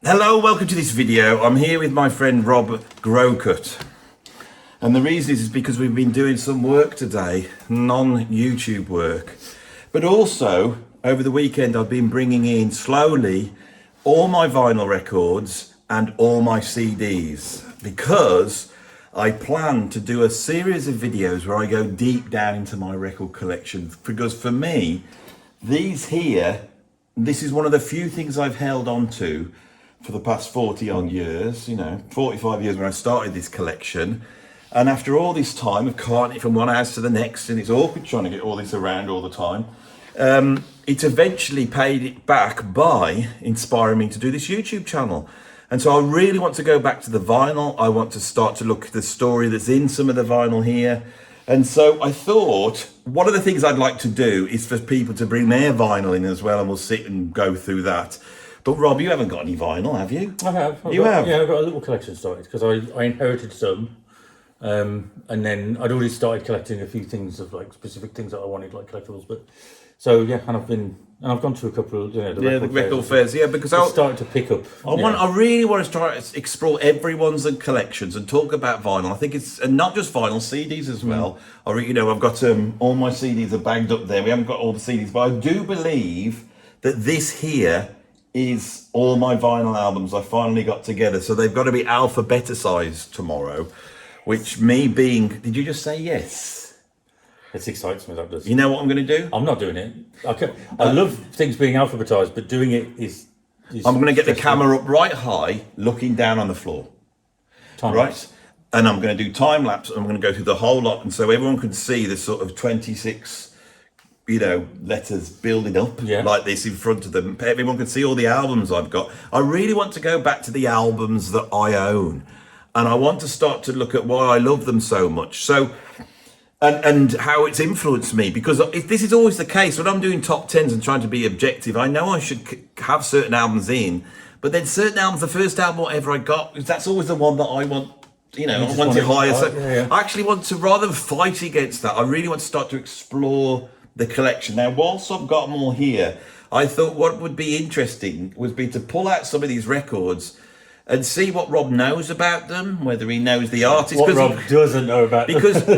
Hello, welcome to this video. I'm here with my friend Rob Groucutt. And the reason is because we've been doing some work today, non-YouTube work. But also, over the weekend, I've been bringing in slowly all my vinyl records and all my CDs. Because I plan to do a series of videos where I go deep down into my record collection. Because for me, these here, this is one of the few things I've held on to for the past 40 odd years, 45 years when I started this collection. And after all this time of carting it from one house to the next, and it's awkward trying to get all this around all the time, it eventually paid it back by inspiring me to do this YouTube channel. And so I really want to go back to the vinyl. I want to start to look at the story that's in some of the vinyl here. And so I thought one of the things I'd like to do is for people to bring their vinyl in as well, and we'll sit and go through that. But Rob, you haven't got any vinyl, have you? I have. Have? Yeah, I've got a little collection started because I inherited some, and then I'd already started collecting a few things of like specific things that I wanted, like collectibles. But so yeah, and I've gone to a couple of the record fairs. Yeah, because I started to pick up. I really want to try to explore everyone's collections and talk about vinyl. I think it's and not just vinyl, CDs as well. I've got all my CDs are bagged up there. We haven't got all the CDs, but I do believe that this here is all my vinyl albums I finally got together. So they've got to be alphabeticized tomorrow, which me being, did you just say yes? It excites me, that does. You know what I'm going to do? I'm not doing it. I love things being alphabetized, but doing it is I'm going to get the camera up right high, looking down on the floor. Time-lapse. And I'm going to do time lapse, and I'm going to go through the whole lot, and so everyone can see the sort of 26 letters building up like this in front of them. Everyone can see all the albums I've got. I really want to go back to the albums that I own, and I want to start to look at why I love them so much. So, and how it's influenced me, because if this is always the case when I'm doing top tens and trying to be objective, I know I should have certain albums in, but then certain albums, the first album whatever I got, that's always the one that I want. I want it higher. So I actually want to, rather than fight against that, I really want to start to explore the collection. Now, whilst I've got more here, I thought what would be interesting would be to pull out some of these records and see what Rob knows about them, whether he knows the artist. What Rob doesn't know about them. Because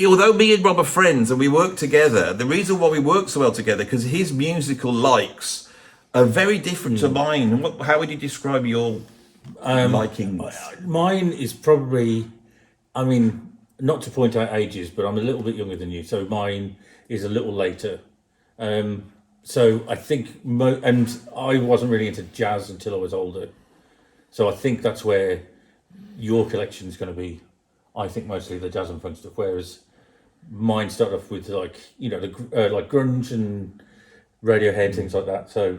although me and Rob are friends and we work together, the reason why we work so well together, because his musical likes are very different to mine. How would you describe your likings? Mine is probably, not to point out ages, but I'm a little bit younger than you, so mine is a little later. So I think, and I wasn't really into jazz until I was older. So I think that's where your collection is going to be, I think, mostly the jazz and funk stuff, whereas mine started off with like grunge and Radiohead, things like that. So,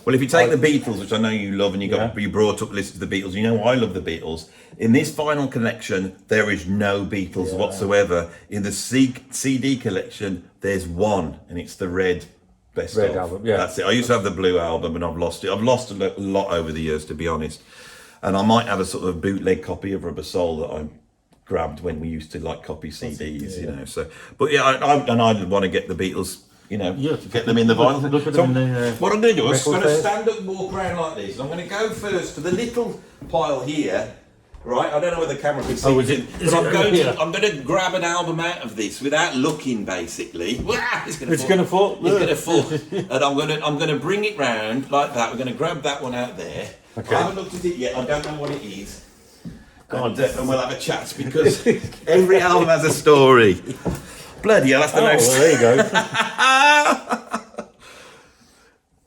well, if you take the Beatles, which I know you love, and you brought up lists of the Beatles, I love the Beatles. In this vinyl collection, there is no Beatles whatsoever. In the CD collection, there's one, and it's the Red Best Red of. album. Yeah, that's it. I used to have the Blue album, and I've lost it. I've lost a lot over the years, to be honest. And I might have a sort of bootleg copy of Rubber Soul that I grabbed when we used to copy CDs. So, but I want to get the Beatles. Get them in the vinyl. Look at them in the, what I'm going to do is I'm going to stand up and walk around like this. I'm going to go first to the little pile here, right? I don't know where the camera can see. But I'm going to grab an album out of this without looking, basically. It's going to fall. And I'm going to bring it round like that. We're going to grab that one out there. Okay. I haven't looked at it yet. I don't know what it is. And we'll have a chat, because every album has a story. Bloody hell, that's the most. Well, there you go.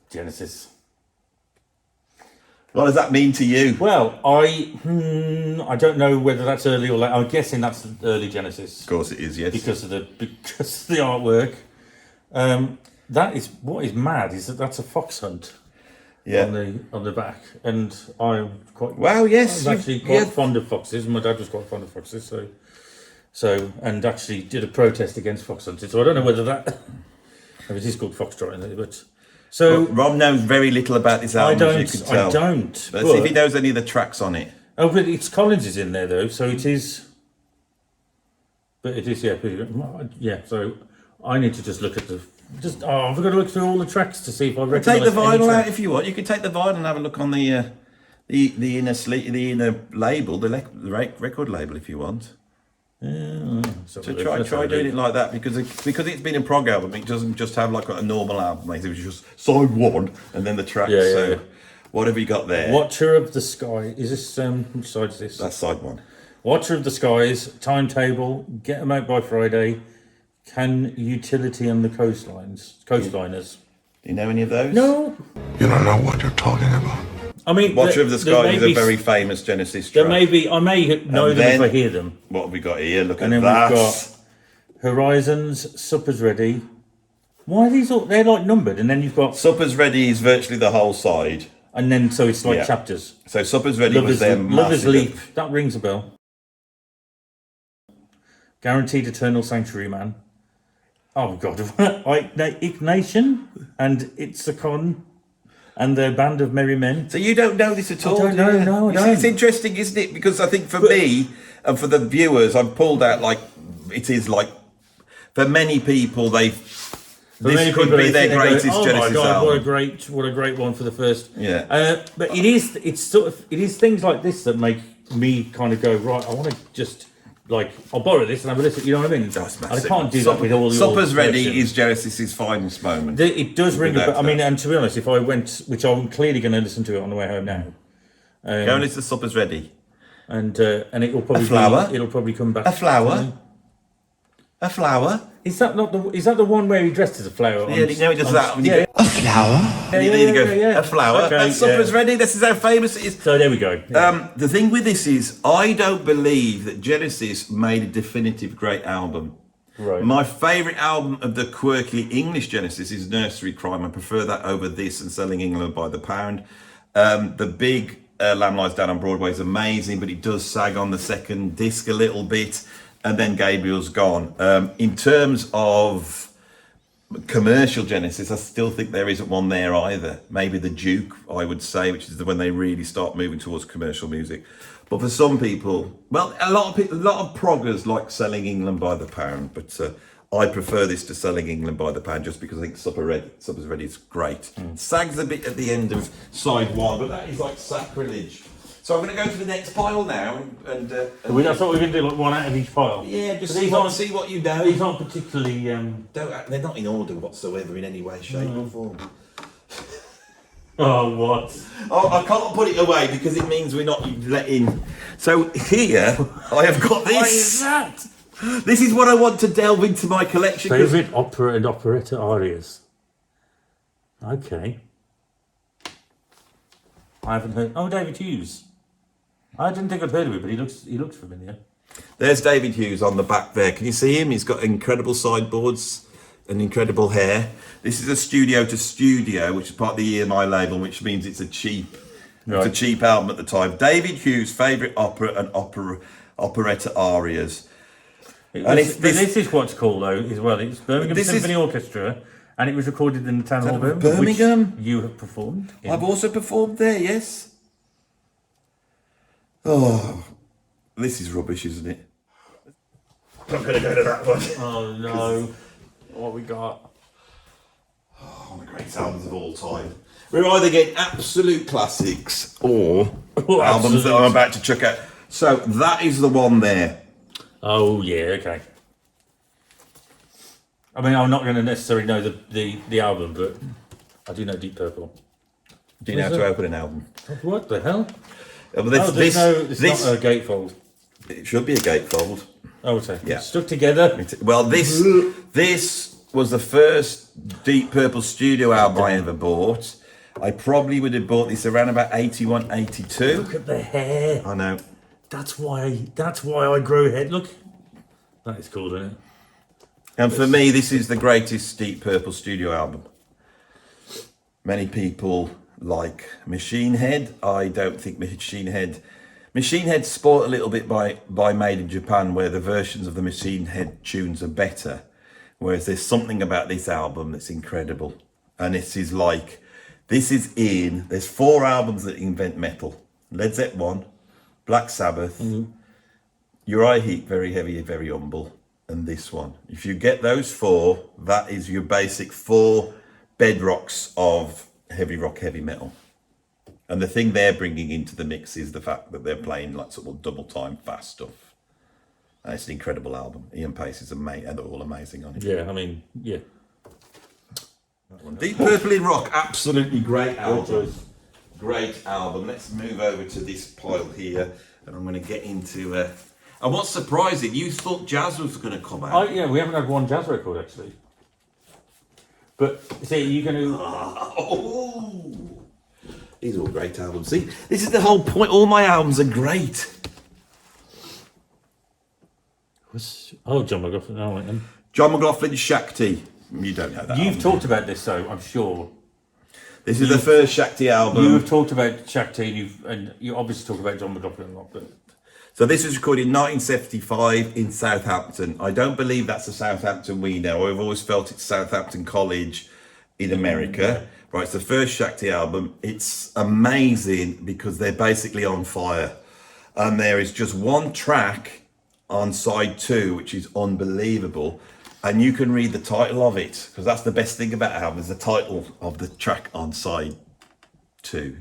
Genesis. What does that mean to you? Well, I don't know whether that's early or late. I'm guessing that's early Genesis. Of course it is, yes. Because of the artwork. That is what is mad is that's a fox hunt. Yeah. On the back, and I'm quite. Wow! Yes. I'm actually quite fond of foxes. My dad was quite fond of foxes, so and actually did a protest against fox hunting. So I don't know whether that. It is called foxtrotting, but so Rob knows very little about this album. As you could tell. I don't. But see if he knows any of the tracks on it. Oh, but it's Collins is in there though, so it is. But it is, yeah. So I need to just look at the. I've got to look through all the tracks to see if I recognise. Take the vinyl out if you want. You can take the vinyl and have a look on the The inner the inner label, the record label, if you want. So try doing it like that because it's been a prog album. It doesn't just have like a normal album. It was just side one and then the tracks. Yeah. What have you got there? Watcher of the Sky. Is this which side is this? That's side one. Watcher of the Skies. Timetable. Get them out by Friday. Can utility on the coastliners. Do you know any of those? No. You don't know what you're talking about. I mean, Watcher of the Sky is a very famous Genesis track. There may be. I may know them if I hear them. What have we got here? Look and at then that. We've got Horizons, Supper's Ready. Why are these all? They're like numbered, and then you've got Supper's Ready is virtually the whole side. And then so it's like chapters. So Supper's Ready was their Lover's Leap. That rings a bell. Guaranteed Eternal Sanctuary Man. Oh God, Ignation and Itzakon and the Band of Merry Men. So you don't know this at all? I don't know. It's interesting, isn't it? Because I think for me and for the viewers, I've pulled out it is like for many people this could be their greatest Genesis album. What a great one for the first. Yeah. But it is things like this that make me kind of go, right, I want to just I'll borrow this and have a listen. You know what I mean? That's massive. And I can't do that with all the Supper's Ready is Genesis's finest moment. It does ring a bell. I mean, and to be honest, if I went, which I'm clearly going to listen to it on the way home now. Go and listen to Supper's Ready. And it will probably it'll probably come back. A flower. A flower. Is that the one where he dressed as a flower? Yeah, he does that. A flower? A flower. Okay, and Supper's Ready. This is how famous it is. So there we go. Yeah. The thing with this is, I don't believe that Genesis made a definitive great album. Right. My favourite album of the quirky English Genesis is Nursery Crime. I prefer that over this and Selling England by the Pound. The big Lamb Lies Down on Broadway is amazing, but it does sag on the second disc a little bit. And then Gabriel's gone. In terms of commercial Genesis, I still think there isn't one there either. Maybe the Duke, I would say, which is when they really start moving towards commercial music. But for some people, well, a lot of proggers like Selling England by the Pound, but I prefer this to Selling England by the Pound just because I think Supper's Ready is great. Sags a bit at the end of side one, but that is like sacrilege. So I'm going to go to the next pile now, and that's what we're going to do, like one out of each pile. Yeah, just see what you know. These aren't particularly. They're not in order whatsoever in any way, shape, or form. Oh, what? Oh, I can't put it away because it means we're not letting. So here I have got this. What is that? This is what I want to delve into my collection. Favourite opera and operetta arias. Okay. I haven't heard. Oh, David Hughes. I didn't think I'd heard of it, but he looks familiar. There's David Hughes on the back there. Can you see him? He's got incredible sideboards and incredible hair. This is a studio to studio, which is part of the EMI label, which means it's a cheap album at the time. David Hughes' favourite opera and operetta arias. This is what's cool though as well. It's Birmingham Symphony Orchestra, and it was recorded in the town hall room. Birmingham? Which you have performed. I've also performed there, yes. Oh, this is rubbish, isn't it? I'm going to go to that one. Oh no. What we got? Oh, one of the great albums of all time. We're either getting absolute classics or albums that I'm about to chuck out. So that is the one there. Oh yeah, okay. I mean, I'm not going to necessarily know the album, but I do know Deep Purple. Do you know how to open an album? What the hell? It's not a gatefold. It should be a gatefold. Oh, okay. Yeah. Stuck together. Well, this was the first Deep Purple studio album I ever bought. I probably would have bought this around about 81, 82. Look at the hair. I know. That's why I grow hair. Look. That is cool, isn't it? And for me, this is the greatest Deep Purple studio album. Many people like Machine Head. I don't think Machine Head's spoiled a little bit by Made in Japan, where the versions of the Machine Head tunes are better. Whereas there's something about this album that's incredible. And there's 4 albums that invent metal. Led Zeppelin 1, Black Sabbath, Uriah Heep, Very Heavy, Very Humble, and this one. If you get those 4, that is your basic 4 bedrocks of heavy rock, heavy metal. And the thing they're bringing into the mix is the fact that they're playing like sort of double time fast stuff. And it's an incredible album. Ian Pace is amazing, and they're all amazing on it. Yeah, I mean, yeah. Deep Purple in Rock, absolutely great album. Great album. Let's move over to this pile here, and I'm going to get into. And what's surprising, you thought jazz was going to come out. Yeah, we haven't had one jazz record actually. But see, you're going to. Oh, these are all great albums. See, this is the whole point. All my albums are great. John McLaughlin. I like them. John McLaughlin, Shakti. You don't know that. You've album. talked about this, though, I'm sure. This is the first Shakti album. You've talked about Shakti, and you obviously talk about John McLaughlin a lot. But So this was recorded in 1975 in Southampton. I don't believe that's the Southampton we know. I've always felt it's Southampton College in America. Right, it's the first Shakti album. It's amazing because they're basically on fire. And there is just one track on side 2, which is unbelievable. And you can read the title of it, because that's the best thing about the album, is the title of the track on side 2.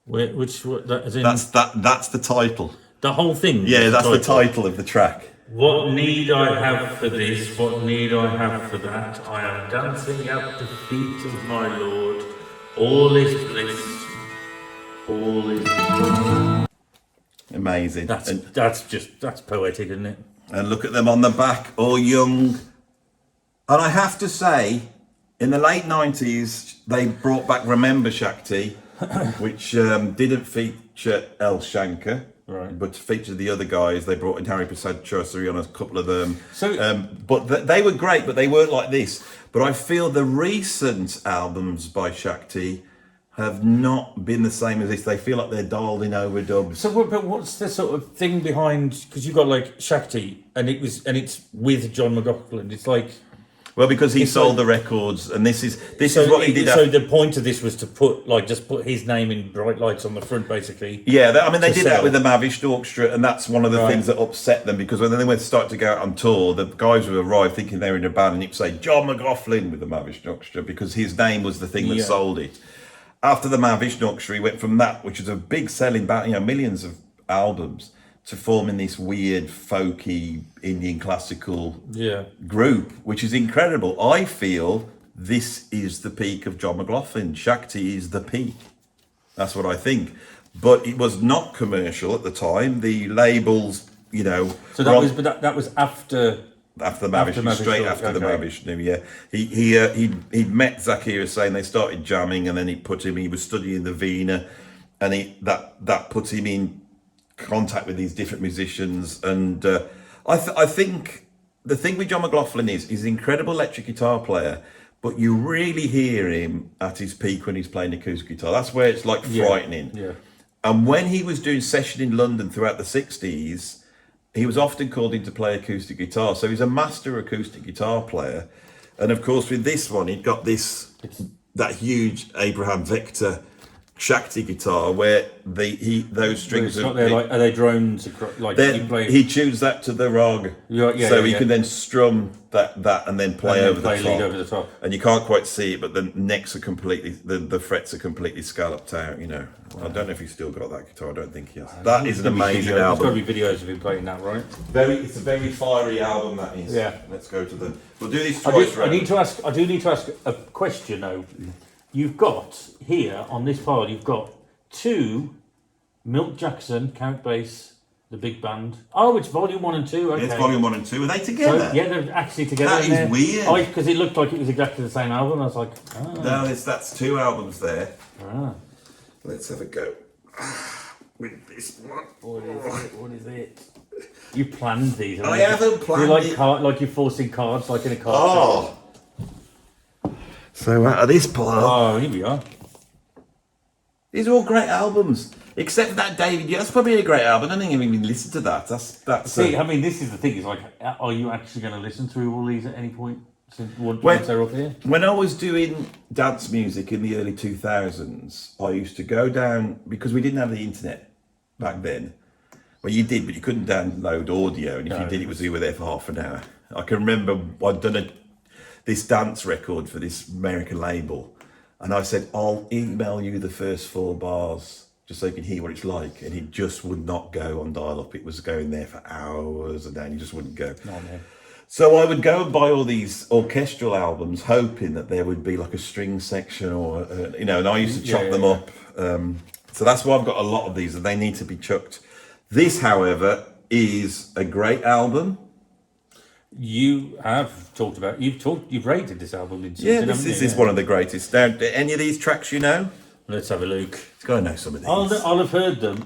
That's the title. The whole thing? Yeah, that's the title of the track. What need I have for this? What need I have for that? I am dancing at the feet of my Lord. All is bliss. All is... Amazing. That's poetic, isn't it? And look at them on the back, all young. And I have to say, in the late 90s, they brought back Remember Shakti, which didn't feature El Shankar, right, but featured the other guys. They brought in Harry Prasad Chaudhary on a couple of them. So, but they were great, but they weren't like this. But I feel the recent albums by Shakti have not been the same as this. They feel like they're dialed in overdubs. So, but what's the sort of thing behind? Because you've got like Shakti, and it's with John McLaughlin. It's like, well, because he sold the records, and this is what he did. So the point of this was to put his name in bright lights on the front, basically. Yeah, they did that with the Mavish Orchestra, and that's one of the things that upset them, because when they started to go out on tour, the guys would arrive thinking they were in a band, and he'd say John McLaughlin with the Mavish Orchestra, because his name was the thing that sold it. After the Mavish Orchestra, he went from that, which was a big selling band, millions of albums, to forming this weird, folky, Indian classical group, which is incredible. I feel this is the peak of John McLaughlin. Shakti is the peak. That's what I think. But it was not commercial at the time. The labels, So that was after the Mavish, straight after the Mavish New Year. He met Zakir saying they started jamming, and then he was studying the Veena, and that put him in contact with these different musicians. And I think the thing with John McLaughlin is he's an incredible electric guitar player, but you really hear him at his peak when he's playing acoustic guitar. That's where it's like frightening. Yeah. And when he was doing session in London throughout the 60s, he was often called in to play acoustic guitar. So he's a master acoustic guitar player. And of course, with this one, he'd got that huge Abraham Vector Shakti guitar where those strings are they drones? He tunes that to the rog, he can then strum that and then play over the top. And you can't quite see it, but the necks are completely, the frets are completely scalloped out. I don't know if he's still got that guitar. I don't think he has. That is an amazing album. There's got to be videos of him playing that, right? It's a very fiery album. That is. Yeah. Let's go to the. We'll do this twice. I do need to ask a question though. You've got here on this pile, you've got 2 Milt Jackson, Count Bass, the big band. Oh, it's volume 1 and 2. Okay. It's volume 1 and 2. Are they together? So, yeah, they're actually together. That is weird. Because it looked like it was exactly the same album. I was like, no, that's 2 albums there. Ah. Let's have a go with this one. What is it? You planned these. I haven't planned it. Like you're forcing cards, like in a card. Oh. So out of this pile. Oh, here we are. These are all great albums, except that David. Yeah, that's probably a great album. I don't think I've even listened to that. That's. See, I mean, this is the thing. Is like, are you actually going to listen through all these at any point? Once they're up here? When I was doing dance music in the early 2000s, I used to go down, because we didn't have the internet back then. Well, you did, but you couldn't download audio, and if you did, you were there for half an hour. I can remember I'd done this dance record for this American label, And I said, I'll email you the first 4 bars just so you can hear what it's like. And he just would not go on dial-up. It was going there for hours and then he just wouldn't go. No, no. So I would go and buy all these orchestral albums, hoping that there would be like a string section or, and I used to chop them up. So that's why I've got a lot of these and they need to be chucked. This, however, is a great album. You have talked about, you've rated this album in season, Yeah, this is one of the greatest. Now, any of these tracks you know? Let's have a look. It's got to know some of these. I'll have heard them.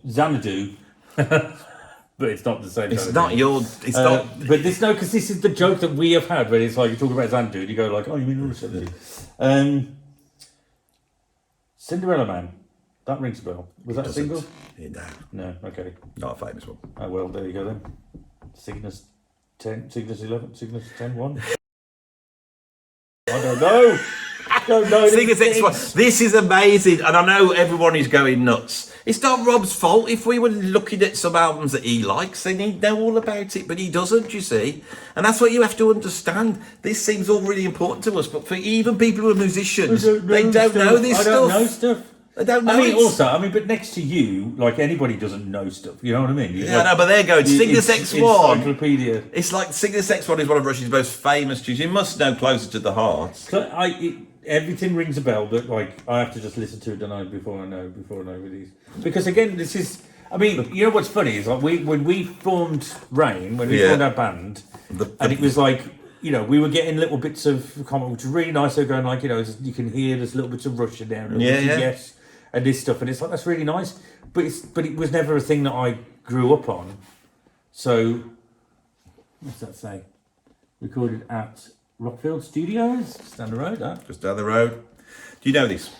Xanadu, but it's not the same. It's Xanadu. not your. It's not. But because this is the joke that we have had, where it's like you talk about Xanadu, and you go like, oh, you mean all Xanadu? Cinderella Man. That rings a bell. Was that a single? No. No. Okay. Not a famous one. Oh well, there you go then. Cygnus 10, Cygnus 11, Cygnus 10, 1. I don't know. Cygnus X1. This is amazing, and I know everyone is going nuts. It's not Rob's fault. If we were looking at some albums that he likes, then he'd know all about it, but he doesn't, you see. And that's what you have to understand. This seems all really important to us, but for even people who are musicians, they don't know this stuff. I don't know stuff. I don't know. But next to you, like anybody doesn't know stuff. You know what I mean? Yeah, no, but they're going Cygnus X1. Encyclopedia. It's like Cygnus X1 is one of Rush's most famous tunes. You must know Closer to the Heart. Everything rings a bell, but like I have to just listen to it tonight before I know with these. Because again, this is. I mean, you know what's funny is like when we formed Rain, when we formed our band, and it was like. We were getting little bits of comment, which was really nice. They're going like, you can hear there's little bits of Rush in there, and yes, and this stuff, and it's like that's really nice. But it was never a thing that I grew up on. So, what's that say? Recorded at Rockfield Studios, just down the road. Just down the road. Do you know this?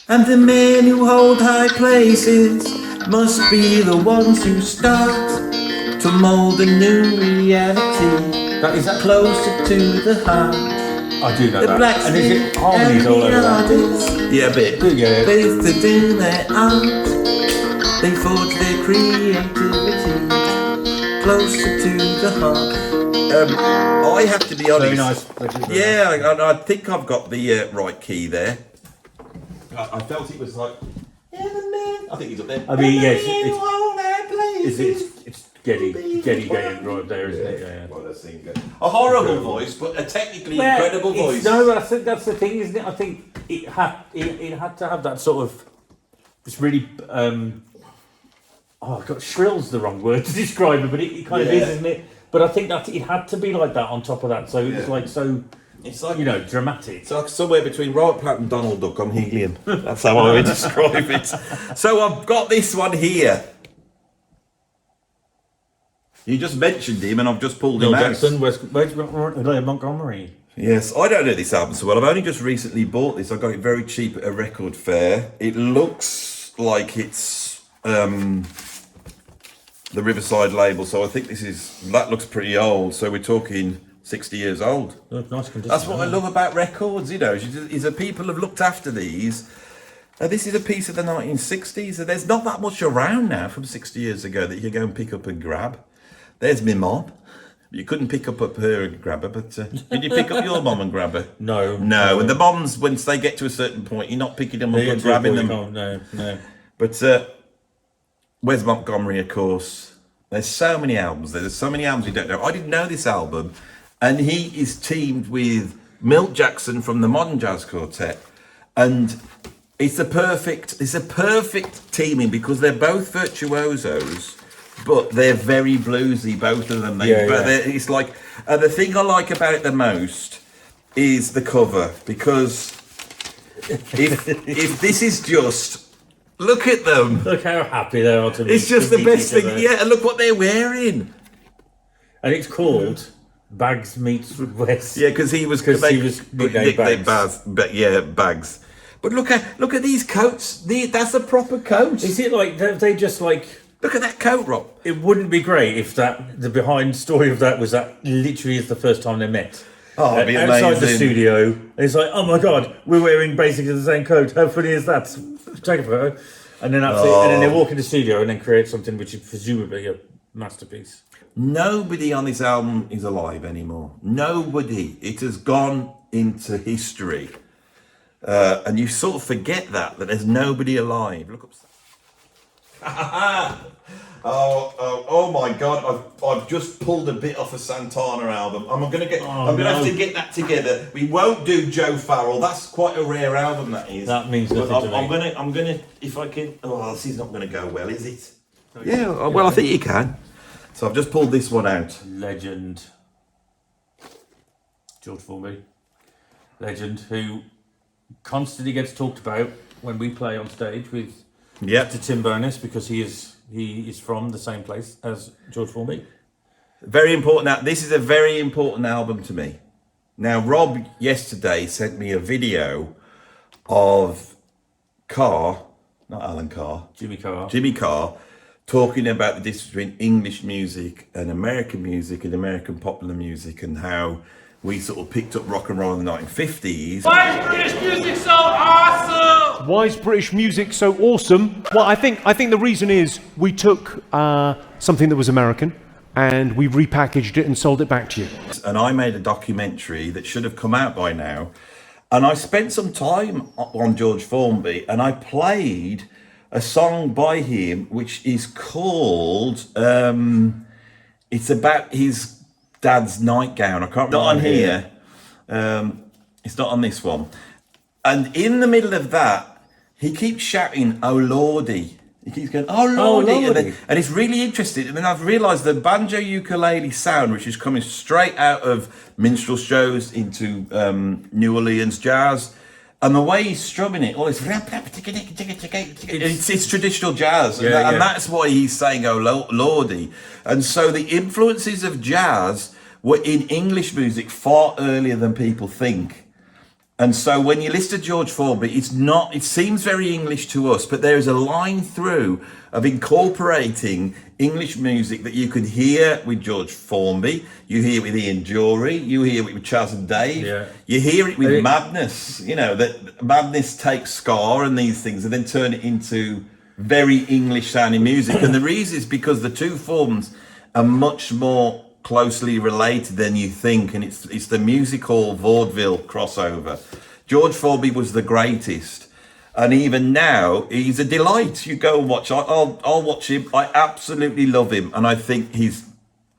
And the men who hold high places must be the ones who start to mould a new reality. Is that closer to the heart? I do know the that. And is it harmonies all over that? Yeah, a bit. Yeah. Both to do their art, they forge their creativity closer to the heart. I have to be honest. Very nice. Yeah, I think I've got the right key there. I felt it was like. I think he's up there. I mean, yes, it's Getty right there, isn't it? Yeah. Well, a horrible voice, but a technically incredible voice. No, I think that's the thing, isn't it? I think it had to have that sort of. It's really. Shrill's the wrong word to describe it, but it kind of is, isn't it? But I think that it had to be like that on top of that, so it was like so. It's like dramatic. It's like somewhere between Robert Plant and Donald Duck on helium. That's how I would describe it. So I've got this one here. You just mentioned him, and I've just pulled him out. Jackson, Wes Montgomery. Yes, I don't know this album so well. I've only just recently bought this. I got it very cheap at a record fair. It looks like it's the Riverside label, so I think that looks pretty old. So we're talking 60 years old. Nice condition. That's what I love about records, is that people have looked after these. This is a piece of the 1960s. So there's not that much around now from 60 years ago that you can go and pick up and grab. There's my mom. You couldn't pick up her and grab her, but did you pick up your mom and grab her? No. And the moms, once they get to a certain point, you're not picking them up and grabbing them. No. But Wes Montgomery, of course. There's so many albums. There's so many albums you don't know. I didn't know this album. And he is teamed with Milt Jackson from the Modern Jazz Quartet. And it's a perfect teaming because they're both virtuosos, but they're very bluesy, both of them. It's like, the thing I like about it the most is the cover, because if this is just, look at them. Look how happy they are to be. It's just the best thing. Yeah, and look what they're wearing. And it's called Bags Meets West. Yeah, because he was nicknamed Bags. Bags. But look at these coats. That's a proper coat. Is it like they just like? Look at that coat, Rob. It wouldn't be great if the behind story of that was that literally is the first time they met. Oh, it'd be outside amazing. the studio, and it's like, oh my god, we're wearing basically the same coat. How funny is that? Take a photo, and then that's it. And then they walk in the studio and then create something which is presumably a masterpiece. Nobody on this album is alive anymore. Nobody. It has gone into history. And you sort of forget that there's nobody alive. Look up. Oh my God! I've just pulled a bit off a Santana album. I'm gonna have to get that together. We won't do Joe Farrell. That's quite a rare album. That is. That means nothing to me. I'm gonna if I can. Oh, this is not gonna go well, is it? Yeah. Well, I think you can. So I've just pulled this one out. Legend. George Formby. Legend, who constantly gets talked about when we play on stage with Mr. Tim Burness, because he is from the same place as George Formby. Very important. This is a very important album to me. Now, Rob yesterday sent me a video of Carr, not Alan Carr, Jimmy Carr, talking about the difference between English music and American popular music, and how we sort of picked up rock and roll in the 1950s. Why is British music so awesome? Why is British music so awesome? Well, I think the reason is we took something that was American and we repackaged it and sold it back to you. And I made a documentary that should have come out by now. And I spent some time on George Formby, and I played a song by him which is called, it's about his dad's nightgown. I can't remember. Not on here. It's not on this one. And in the middle of that, he keeps shouting, "Oh Lordy." He keeps going, "Oh Lordy." And it's really interesting. And then I've realised the banjo ukulele sound, which is coming straight out of minstrel shows into New Orleans jazz. And the way he's strumming it, all this, it's traditional jazz. And that's why he's saying, "Oh Lordy." And so the influences of jazz were in English music far earlier than people think. And so when you listen to George Formby, it seems very English to us, but there is a line through of incorporating English music that you could hear with George Formby, you hear it with Ian Jury, you hear it with Chaz and Dave, you hear it with Madness, that Madness takes ska and these things and then turn it into very English sounding music. And the reason is because the two forms are much more closely related than you think, and it's the music hall vaudeville crossover. George Formby was the greatest, and even now he's a delight. You go and watch. I'll watch him. I absolutely love him, and I think he's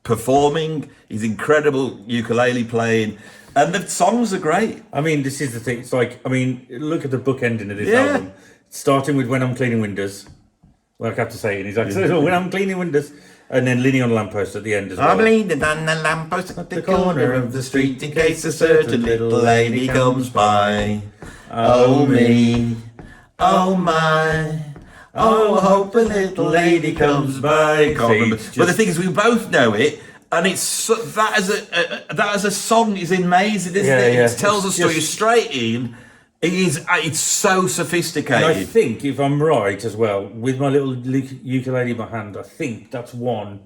performing. He's incredible ukulele playing, and the songs are great. I mean, this is the thing. It's like, I mean, look at the book ending of this album, starting with "When I'm Cleaning Windows." Well, I have to say, and he's like, "So when I'm cleaning windows." And then leaning on the lamppost at the end as well. I'm leaning on the lamppost at the corner of the street in case a certain little lady comes by. Oh me, oh my, oh hope a little lady comes by. But the thing is, we both know it, and it's that as a song is amazing, isn't it? It tells a story straight in. It's so sophisticated. And I think, if I'm right as well, with my little ukulele in my hand, I think that's one.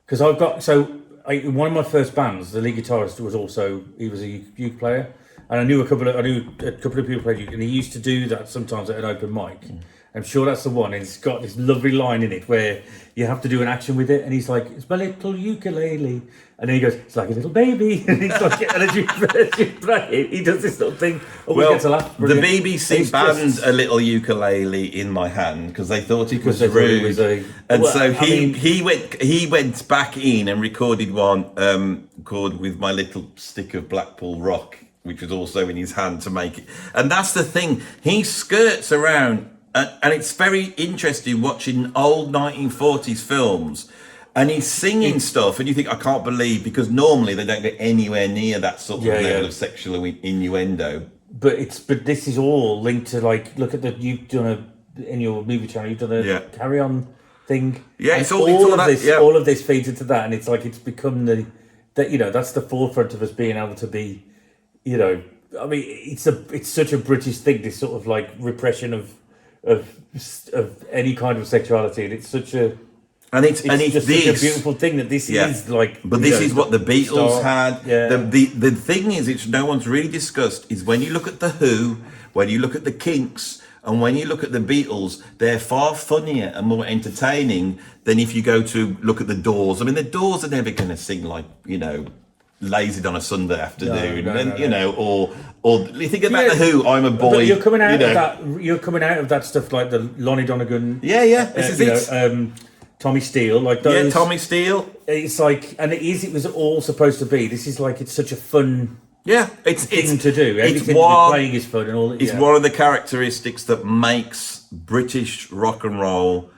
Because in one of my first bands, the lead guitarist he was a uke player. And I knew a couple of people who played uke, and he used to do that sometimes at an open mic. I'm sure that's the one, and it's got this lovely line in it where you have to do an action with it, and he's like, "It's my little ukulele," and then he goes, "It's like a little baby," and he's like, and as you play it, he does this little thing. Always gets a laugh. The BBC banned a little ukulele in my hand because they thought it was rude, he went back in and recorded one called "With My Little Stick of Blackpool Rock," which was also in his hand to make it. And that's the thing, he skirts around. And it's very interesting watching old 1940s films, and he's singing stuff, and you think, I can't believe, because normally they don't get anywhere near that sort of level of sexual innuendo. But this is all linked to, like, look at you've done in your movie channel, you've done a Carry On thing. Yeah, it's all of this feeds into that, and it's like it's become that's the forefront of us being able to be, I mean, it's such a British thing, this sort of like repression of any kind of sexuality, and it's such a such a beautiful thing that this is like. But this is what the Beatles had. The thing is, which no one's really discussed, is when you look at the Who, when you look at the Kinks, and when you look at the Beatles, they're far funnier and more entertaining than if you go to look at the Doors. I mean, the Doors are never going to sing like lazy on a Sunday afternoon, No, and no, you no. know, or you think about Yeah. the Who. I'm a boy. But you're coming out you know. of that. You're coming out of that stuff like the Lonnie Donegan. Yeah. This is you it. know, Tommy Steele, like those. Yeah, Tommy Steele. It's like, and it was all supposed to be. This is like, it's such a fun Yeah, it's thing to do. It's Everything one, playing is fun and all. It's one of the characteristics that makes British rock and roll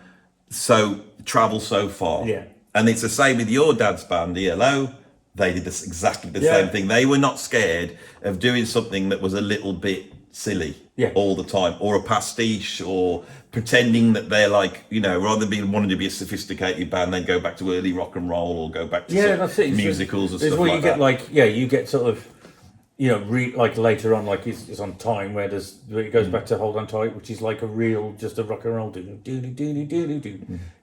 travel so far. Yeah. And it's the same with your dad's band, ELO. They did exactly the Yeah. same thing. They were not scared of doing something that was a little bit silly all the time, or a pastiche, or pretending that they're like, you know, rather than wanting to be a sophisticated band, they'd go back to early rock and roll or go back to that's it. musicals and It's stuff where like you get that. you get sort of, you know, like later on, like it's on Time, where it goes back to Hold On Tight, which is like a real, just a rock and roll do.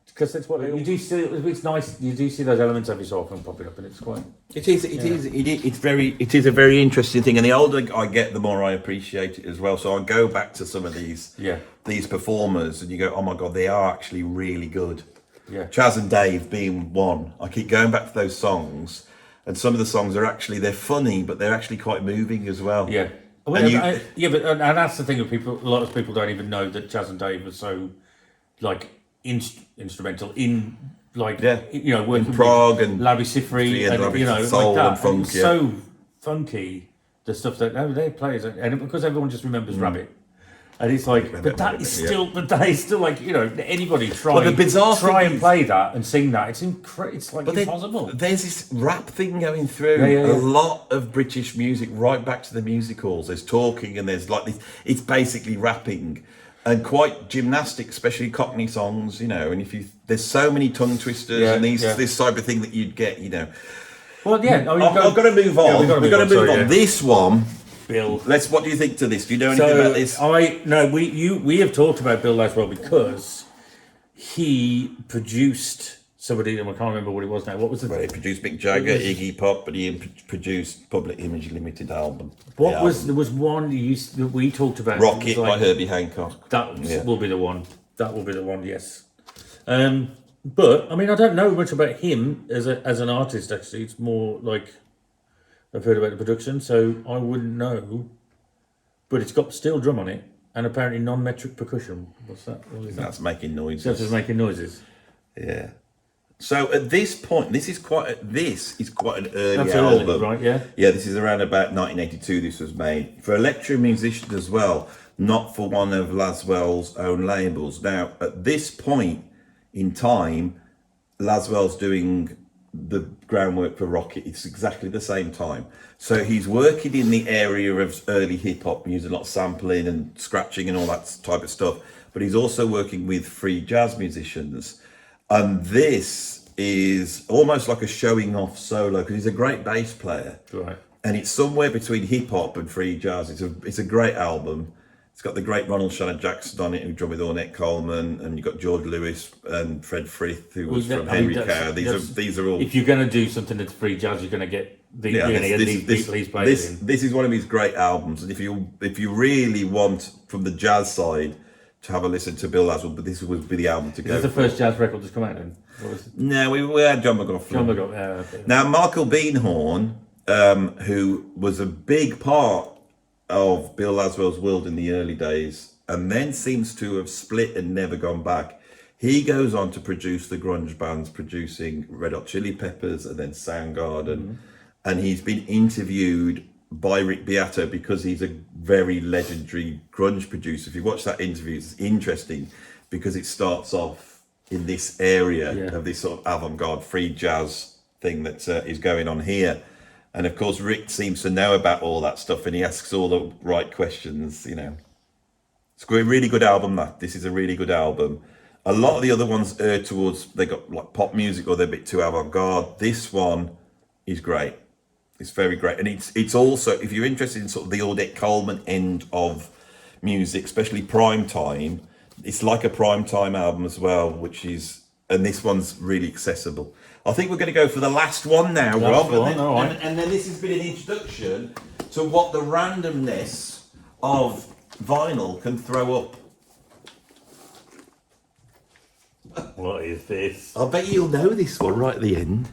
Because that's what you do see. It's nice. You do see those elements every so often popping up, and it's quite. It is a very interesting thing, and the older I get, the more I appreciate it as well. So I go back to some of these performers, and you go, oh my god, they are actually really good. Yeah. Chaz and Dave being one. I keep going back to those songs, and some of the songs are actually, they're funny, but they're actually quite moving as well. Yeah. Well, and that's the thing with people. A lot of people don't even know that Chaz and Dave were so, like, instrumental in, like, you know, working in Prog with and Larry Sifri, and you know, soul like that. and funk. It's so funky, the stuff that they play, and because everyone just remembers Rabbit. And it's like, but that is still like, you know, anybody try and play that and sing that. It's it's like impossible. There's this rap thing going through a lot of British music, right back to the music halls. There's talking and there's like this. It's basically rapping, and quite gymnastic, especially Cockney songs. You know, and there's so many tongue twisters and this type of thing that you'd get. You know. Well, yeah. I've got to move on. We've got to move on. This one. Bill. What do you think to this? Do you know anything about this? We have talked about Bill Laswell because he produced somebody, and I can't remember what it was now. What was the? Well, he produced Mick Jagger, Iggy Pop, but he produced Public Image Limited album. There was one that we talked about. Rocket by Herbie Hancock. That will be the one. That will be the one. Yes. But I mean, I don't know much about him as an artist. Actually, it's more like I've heard about the production, so I wouldn't know. But it's got steel drum on it, and apparently non-metric percussion. What's that? What is that? That's making noises. That's just making noises. Yeah. So at this point, this is quite an early album, early, right? Yeah. Yeah, this is around about 1982. This was made for electro musicians as well, not for one of Laswell's own labels. Now, at this point in time, Laswell's doing the groundwork for Rocket. It's exactly the same time. So he's working in the area of early hip hop, using a lot of sampling and scratching and all that type of stuff. But he's also working with free jazz musicians. And this is almost like a showing off solo, because he's a great bass player. Right. And it's somewhere between hip hop and free jazz. It's a great album. It's got the great Ronald Shannon Jackson on it, who drummed with Ornette Coleman, and you've got George Lewis and Fred Frith, who was from Henry Cow. These are all. If you're going to do something that's free jazz, you're going to get these people he's played in. This is one of his great albums, and if you really want from the jazz side to have a listen to Bill Laswell, but this would be the album to go. Is this the first jazz record that's come out then? No, we had John McLaughlin. Okay. Now, Michael Beenhorn, who was a big part of Bill Laswell's world in the early days, and then seems to have split and never gone back. He goes on to produce the grunge bands, producing Red Hot Chili Peppers and then Soundgarden, and he's been interviewed by Rick Beato because he's a very legendary grunge producer. If you watch that interview, it's interesting because it starts off in this area of this sort of avant-garde free jazz thing that is going on here. And of course, Rick seems to know about all that stuff, and he asks all the right questions. You know, it's a really good album. This is a really good album. A lot of the other ones are they got like pop music, or they're a bit too avant-garde. This one is great. It's very great, and it's also, if you're interested in sort of the Ornette Coleman end of music, especially prime time, it's like a prime time album as well, and this one's really accessible. I think we're going to go for the last one now, Rob. And then this has been an introduction to what the randomness of vinyl can throw up. What is this? I bet you'll know this one right at the end.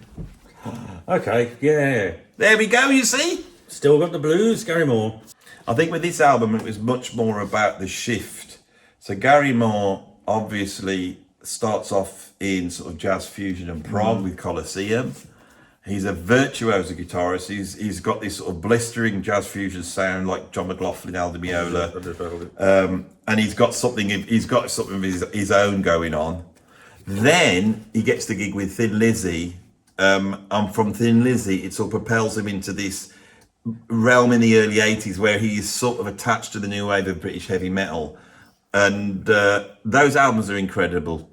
Okay, yeah. There we go, you see? Still got the blues, Gary Moore. I think with this album, it was much more about the shift. So Gary Moore obviously starts off in sort of jazz fusion and prog with Colosseum. He's a virtuoso guitarist. He's got this sort of blistering jazz fusion sound like John McLaughlin, Al Di Meola. And he's got something of his own going on. Then he gets the gig with Thin Lizzy. And from Thin Lizzy, it sort of propels him into this realm in the early 80s where he is sort of attached to the new wave of British heavy metal. And those albums are incredible.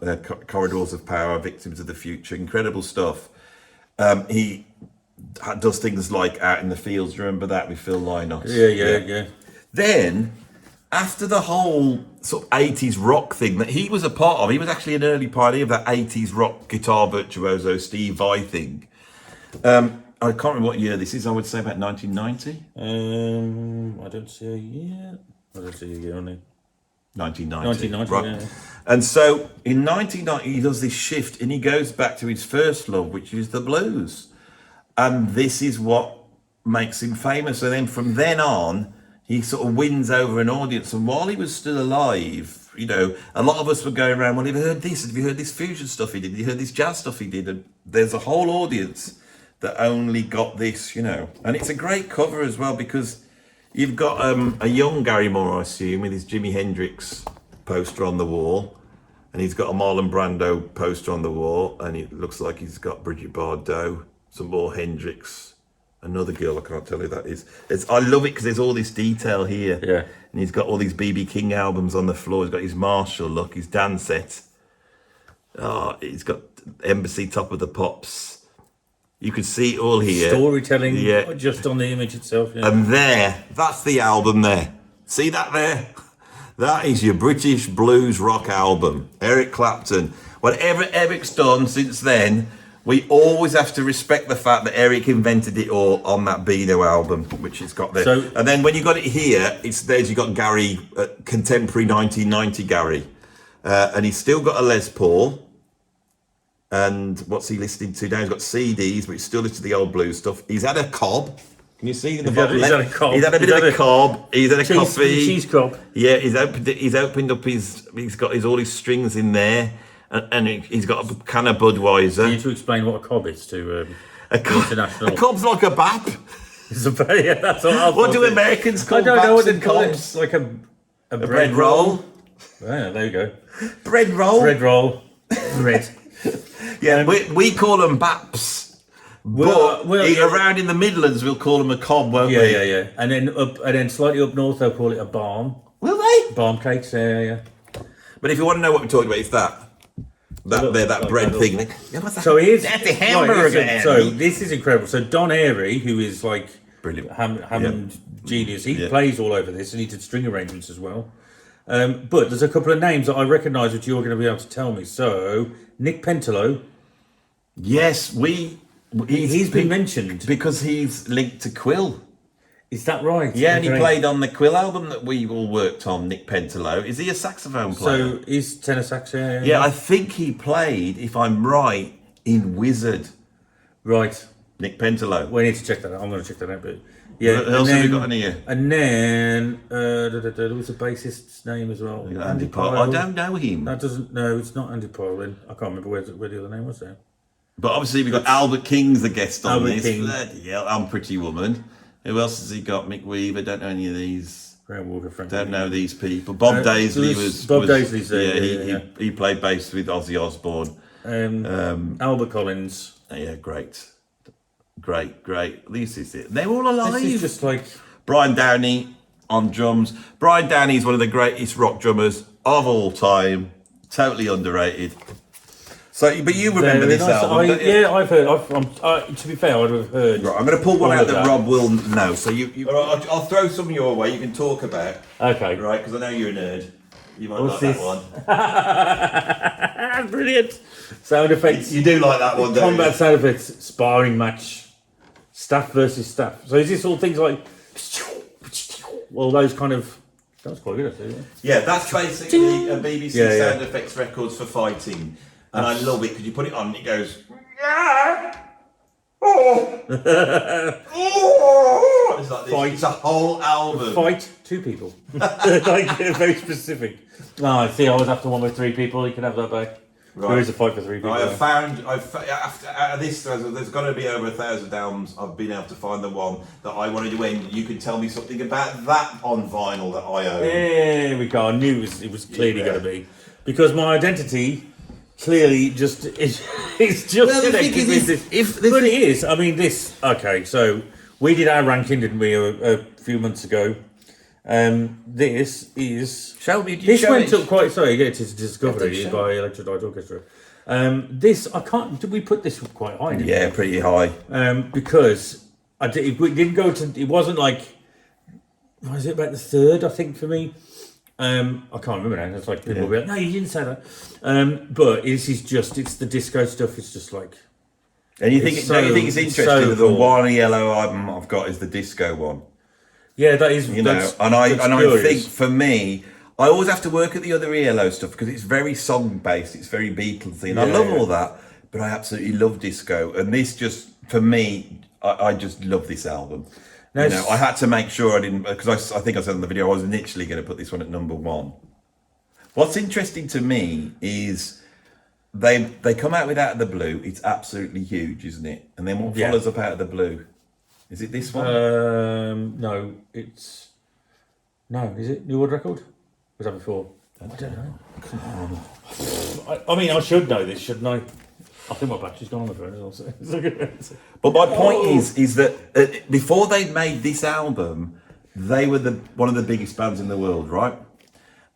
Corridors of Power, Victims of the Future, incredible stuff. He does things like Out in the Fields, remember that, with Phil Lynott? Yeah. Then, after the whole sort of 80s rock thing that he was a part of, he was actually an early pioneer of that 80s rock guitar virtuoso Steve Vai thing. I can't remember what year this is, I would say about 1990. I don't see a year. I don't see a year on it. 1990. 1990, right. yeah. And so in 1990 he does this shift and he goes back to his first love, which is the blues. And this is what makes him famous. And then from then on, he sort of wins over an audience. And while he was still alive, you know, a lot of us were going around, well, have you heard this? Have you heard this fusion stuff he did? Have you heard this jazz stuff he did? And there's a whole audience that only got this, you know. And it's a great cover as well because you've got a young Gary Moore, I assume, with his Jimi Hendrix poster on the wall. And he's got a Marlon Brando poster on the wall. And it looks like he's got Brigitte Bardot, some more Hendrix, another girl, I can't tell who that is. I love it because there's all this detail here. Yeah. And he's got all these B.B. King albums on the floor. He's got his Marshall look, his dance set. He's got Embassy, Top of the Pops. You can see it all here. Storytelling, Yeah. just on the image itself. Yeah. And that's the album there. See that there? That is your British blues rock album. Eric Clapton. Whatever Eric's done since then, we always have to respect the fact that Eric invented it all on that Beano album, which it's got there. So- and then when you got it here, you've got Gary, contemporary 1990 Gary. And he's still got a Les Paul. And what's he listening to now? He's got CDs, but he's still listening to the old blues stuff. He's had a cob. Can you see in the bottom He's had left? a cob. He's had a bit of a cob. He's had a coffee. Cheese cob. Yeah, he's opened up he's got all his strings in there, and he's got a can of Budweiser. You need to explain what a cob is to A international. cob's like a bap. It's a very, yeah, that's what I What do thought. Americans call I don't know what baps they and call it. cobs? It's like a Bread roll. Yeah, there you go. Bread roll. Bread roll. Bread. Yeah, we call them baps. But around in the Midlands, we'll call them a cob, won't we? Yeah. And then slightly up north, they'll call it a barm. Will they? Barm cakes, yeah. But if you want to know what we're talking about, it's that bread thing. Yeah, what's that? So here's That's a hamburger. Right, so this is incredible. So Don Airy, who is like Brilliant. Hammond genius, he plays all over this, and he did string arrangements as well. But there's a couple of names that I recognise which you're going to be able to tell me. So Nick Pentelow. Yes, He's been mentioned. because he's linked to Quill. Is that right? Yeah, and he Okay. played on the Quill album that we all worked on. Nick Pentelow, is he a saxophone player? So he's tenor sax, Yeah, I think he played, if I'm right, in Wizard. Right. Nick Pentelow. We need to check that out. I'm going to check that out. But yeah. What else have we got in here? And then there was a bassist's name as well. Andy Pyle. I don't know him. That doesn't. No, it's not Andy Pyle. I can't remember where the other name was there. But obviously we've got Albert King's the guest on Albert this. King. Bloody hell, I'm Pretty Woman. Who else has he got? Mick Weaver, don't know any of these. Graham Walker, Frank. Don't know these people. Bob Daisley was... Bob Daisley's there. Yeah, he played bass with Ozzy Osbourne. Albert Collins. Yeah, great. This is it. They're all alive. This is just like... Brian Downey on drums. Brian Downey is one of the greatest rock drummers of all time. Totally underrated. So, but you remember Very this nice. album, don't you? Yeah, I've heard. To be fair, I'd have heard. Right, I'm going to pull one all out of that that. Rob will know. So I'll throw some your way. You can talk about. Okay. Right, because I know you're a nerd. You might What's like this? that one. Brilliant. Sound effects. You do like that one, don't Combat you? sound effects. Sparring match. Staff versus staff. So is this all things like... All those kind of... That was quite good, actually. Yeah, that's basically a BBC Yeah, yeah. sound effects records for fighting. And I love it because you put it on and it goes... "Yeah, It's like this. Fight. It's a whole album. Fight 2 people. Like very specific. Oh, see, I always have to one with 3 people. You can have that back. Right. There is a fight for 3 people. After out of this, there's got to be over 1,000 albums. I've been able to find the one that I wanted to win. You can tell me something about that on vinyl that I own. There we go. I knew it was clearly going to be, because my identity clearly just is just connected with this. But it is. I mean, this. Okay, so we did our ranking, didn't we, a few months ago? This is. Shall we? This went up quite. Sorry, it is Discovery by Electric Light Orchestra. This I can't. Did we put this quite high? Didn't Yeah, pretty high. Because it didn't go to. It wasn't like. Was it about the 3rd? I think for me. I can't remember now. It's like people will be like, no, you didn't say that. But this is just. It's the disco stuff. It's just like. And you think it's interesting that the one ELO album I've got is the disco one. Yeah, that is. You know, and I think for me, I always have to work at the other ELO stuff because it's very song based, it's very Beatlesy, and I love all that. But I absolutely love disco, and this just for me, I just love this album. Now, I had to make sure I didn't, because I think I said in the video I was initially going to put this one at number 1. What's interesting to me is they come out with Out of the Blue. It's absolutely huge, isn't it? And then what follows up Out of the Blue? Is it this one? No, it's is it New World Record? Was that before? I don't know. Come on. I mean, I should know this, shouldn't I? I think my battery's gone on the phone also. But my point is that before they made this album, they were one of the biggest bands in the world, right?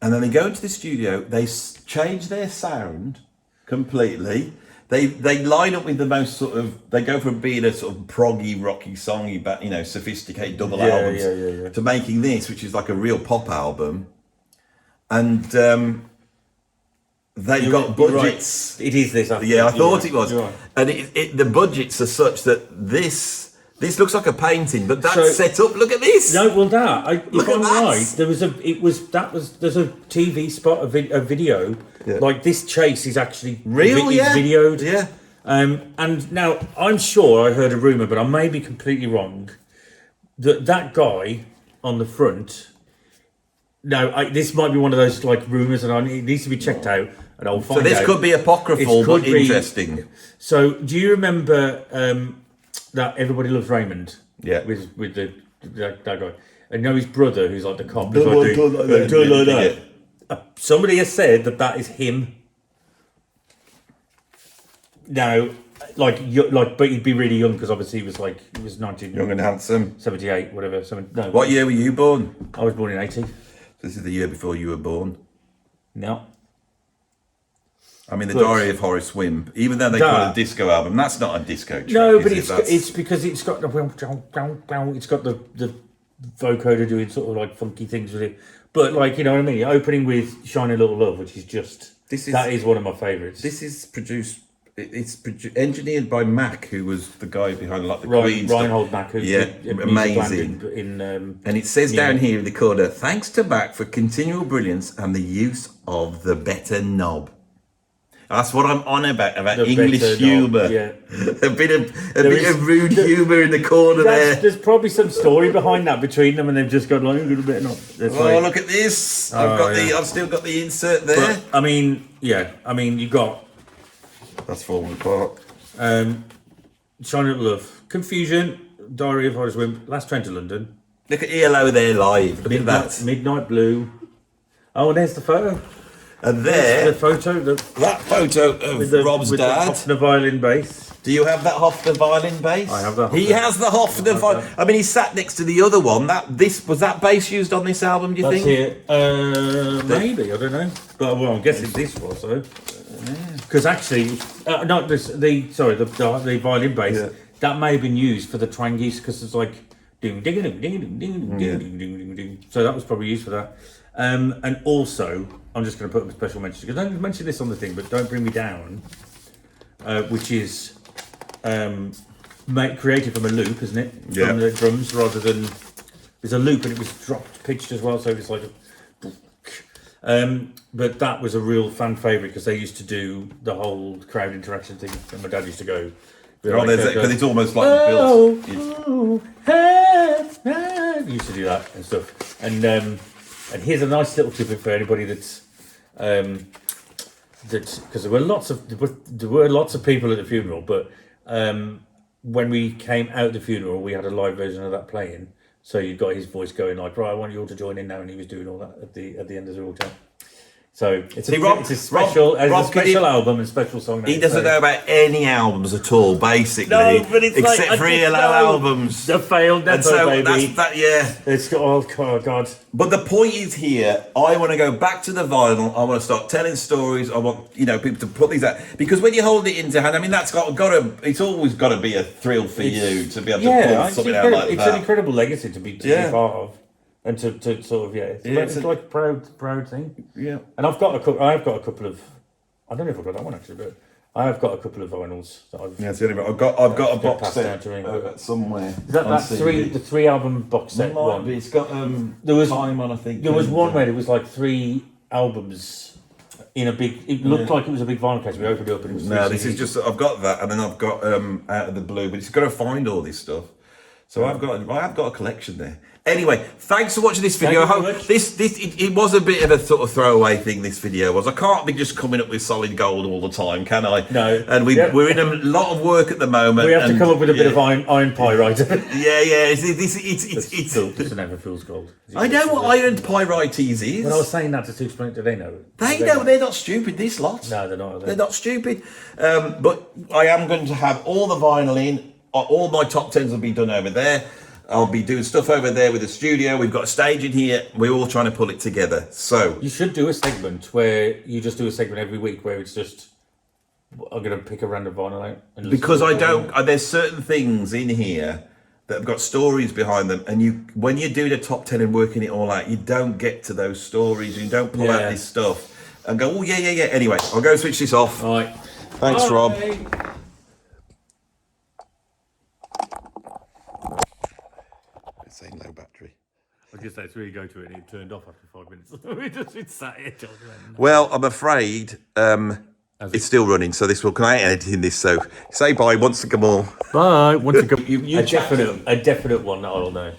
And then they go into the studio, they change their sound completely. They line up with the most sort of. They go from being a sort of proggy, rocky, songy, but sophisticated double albums to making this, which is like a real pop album. And they've got budgets. Right. It is this. I thought it was. Right. And the budgets are such that this looks like a painting, but that's set up. Look at this. No, well, if I'm right, there's a TV spot, a video. Yeah. Like this chase is actually real, videoed. Yeah. And now I'm sure I heard a rumor, but I may be completely wrong. That guy on the front. No, this might be one of those like rumors, and it needs to be checked out. And I'll find out. So this could be apocryphal, but interesting. So, do you remember that Everybody Loves Raymond? Yeah. With that guy, and his brother, who's like the cop. Somebody has said that is him. Now, but he'd be really young because obviously he was 19. Young and handsome. 78, whatever. No. What year were you born? I was born in 80. This is the year before you were born. No. I mean, the Diary of Horace Wimp, even though they call it a disco album, that's not a disco track. No, but it's because it's got the vocoder doing sort of like funky things with it. But you know what I mean? Opening with Shiny Little Love, which is just that is one of my favourites. This is engineered by Mac, who was the guy behind the Queen Reinhold Mac, who's amazing. And it says down here in the corner, thanks to Mac for continual brilliance and the use of the better knob. That's what I'm on about English humour. Yeah. a bit of rude humour in the corner there. There's probably some story behind that between them, and they've just got a little bit of knob. Look at this! I've still got the insert there. But, you got. That's falling apart. Shine Up Love, Confusion, Diary of Horace Wimp, Last Train to London. Look at ELO there live. Look at that. Midnight Blue. Oh, and there's the photo. And there, that photo of Rob's dad. The Hofner violin bass. Do you have that Hofner violin bass? I have that. He has the Hofner violin. I mean, he's sat next to the other one. Was that bass used on this album? Do you think? Maybe, I don't know. But I'm guessing this was so. Because actually, not this. The violin bass that may have been used for the twangies because it's like ding ding ding ding ding ding ding ding ding. So that was probably used for that. And also, I'm just going to put a special mention because I don't mention this on the thing, but Don't Bring Me Down, which is created from a loop, isn't it? Yeah. From the drums rather than there's a loop and it was pitched as well, so it's like but that was a real fan favourite because they used to do the whole crowd interaction thing, and my dad used to go, Because it's almost like Oh, built. oh, we used to do that and stuff. And here's a nice little tip for anybody that's because there were lots of people at the funeral, but when we came out of the funeral, we had a live version of that playing. So you got his voice going like, right, I want you all to join in now, and he was doing all that at the end of the altar. So it's a special album and special song. He doesn't know about any albums at all, basically. No, but it's except for ELO albums. The failed Nepo, And so baby. yeah. It's got, oh God. But the point is here, I want to go back to the vinyl. I want to start telling stories. I want people to put these out, because when you hold it into hand, I mean, that's it's always got to be a thrill for you to be able to pull something out like that. It's an incredible legacy to be part of. And to sort of it's like a proud thing. Yeah. And I've got a couple of, I don't know if I've got that one actually, but I have got a couple of vinyls that I've. Yeah, it's the only. I've got a box set somewhere. Is that the 3 album box set one? It's got there was time on, I think. There was one where it was like 3 albums in a big. It looked like it was a big vinyl case. We opened it up and it was. No, this is just I've got that, and then I've got Out of the Blue, but it's got to find all this stuff. So I've got a collection there. Anyway, thanks for watching this video. I hope it was a bit of a sort of throwaway thing. This video was. I can't be just coming up with solid gold all the time, can I? No. And we're in a lot of work at the moment. We have to come up with a bit of iron pyrite. Yeah. It's never feels gold. I know what iron pyrite is. When I was saying that to explain, do they know? They know. They're not stupid. This lot. No, they're not. They're not stupid. But I am going to have all the vinyl in. All my top 10s will be done over there. I'll be doing stuff over there with the studio. We've got a stage in here. We're all trying to pull it together. So you should do a segment where you just do a segment every week where it's just I'm going to pick a random vinyl out. Because there's certain things in here that have got stories behind them, and when you do the top 10 and working it all out, you don't get to those stories. You don't pull out this stuff and go, oh yeah. Anyway, I'll go switch this off. All right. Thanks, Rob. Say no battery. I just had to really go to it and it turned off after 5 minutes. It's sat here talking about. Well, I'm afraid it's still running, so this will come out editing this. So say bye once to come all. Bye. Once to come. A definite one that I'll know.